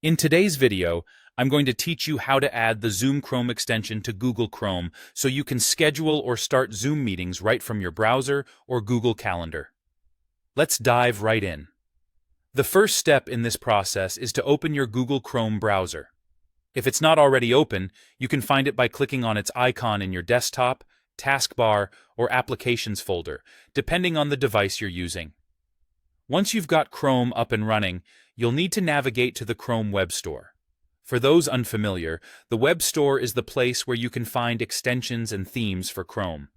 In today's video, I'm going to teach you how to add the Zoom Chrome extension to Google Chrome so you can schedule or start Zoom meetings right from your browser or Google Calendar. Let's dive right in. The first step in this process is to open your Google Chrome browser. If it's not already open, you can find it by clicking on its icon in your desktop, taskbar, or applications folder, depending on the device you're using. Once you've got Chrome up and running, you'll need to navigate to the Chrome Web Store. For those unfamiliar, the Web Store is the place where you can find extensions and themes for Chrome.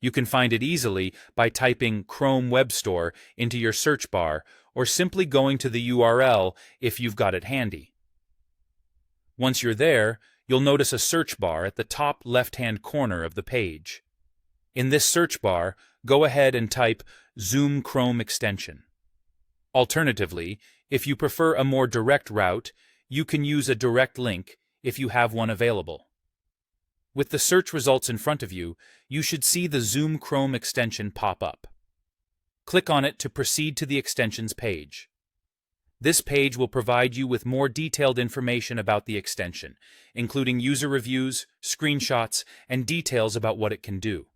You can find it easily by typing Chrome Web Store into your search bar or simply going to the URL if you've got it handy. Once you're there, you'll notice a search bar at the top left-hand corner of the page. In this search bar, go ahead and type Zoom Chrome extension. Alternatively, if you prefer a more direct route, you can use a direct link if you have one available. With the search results in front of you, you should see the Zoom Chrome extension pop up. Click on it to proceed to the extensions page. This page will provide you with more detailed information about the extension, including user reviews, screenshots, and details about what it can do.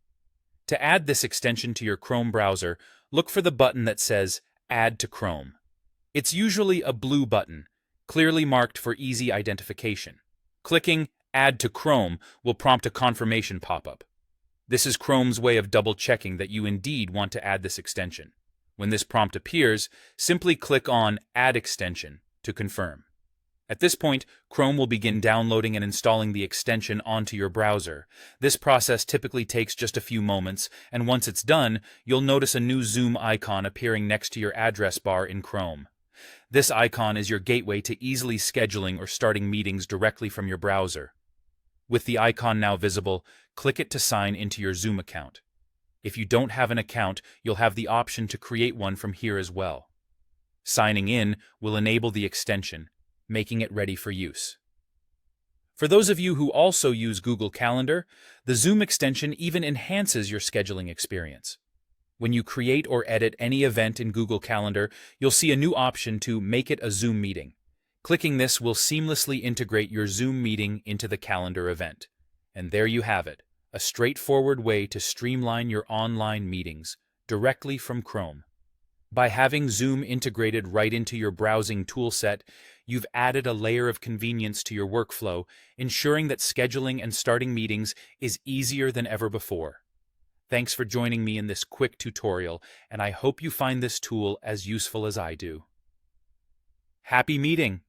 To add this extension to your Chrome browser, look for the button that says Add to Chrome. It's usually a blue button, clearly marked for easy identification. Clicking Add to Chrome will prompt a confirmation pop-up. This is Chrome's way of double-checking that you indeed want to add this extension. When this prompt appears, simply click on Add Extension to confirm. At this point, Chrome will begin downloading and installing the extension onto your browser. This process typically takes just a few moments, and once it's done, you'll notice a new Zoom icon appearing next to your address bar in Chrome. This icon is your gateway to easily scheduling or starting meetings directly from your browser. With the icon now visible, click it to sign into your Zoom account. If you don't have an account, you'll have the option to create one from here as well. Signing in will enable the extension, making it ready for use. For those of you who also use Google Calendar, the Zoom extension even enhances your scheduling experience. When you create or edit any event in Google Calendar, you'll see a new option to make it a Zoom meeting. Clicking this will seamlessly integrate your Zoom meeting into the calendar event. And there you have it, a straightforward way to streamline your online meetings directly from Chrome. By having Zoom integrated right into your browsing toolset, you've added a layer of convenience to your workflow, ensuring that scheduling and starting meetings is easier than ever before. Thanks for joining me in this quick tutorial, and I hope you find this tool as useful as I do. Happy meeting!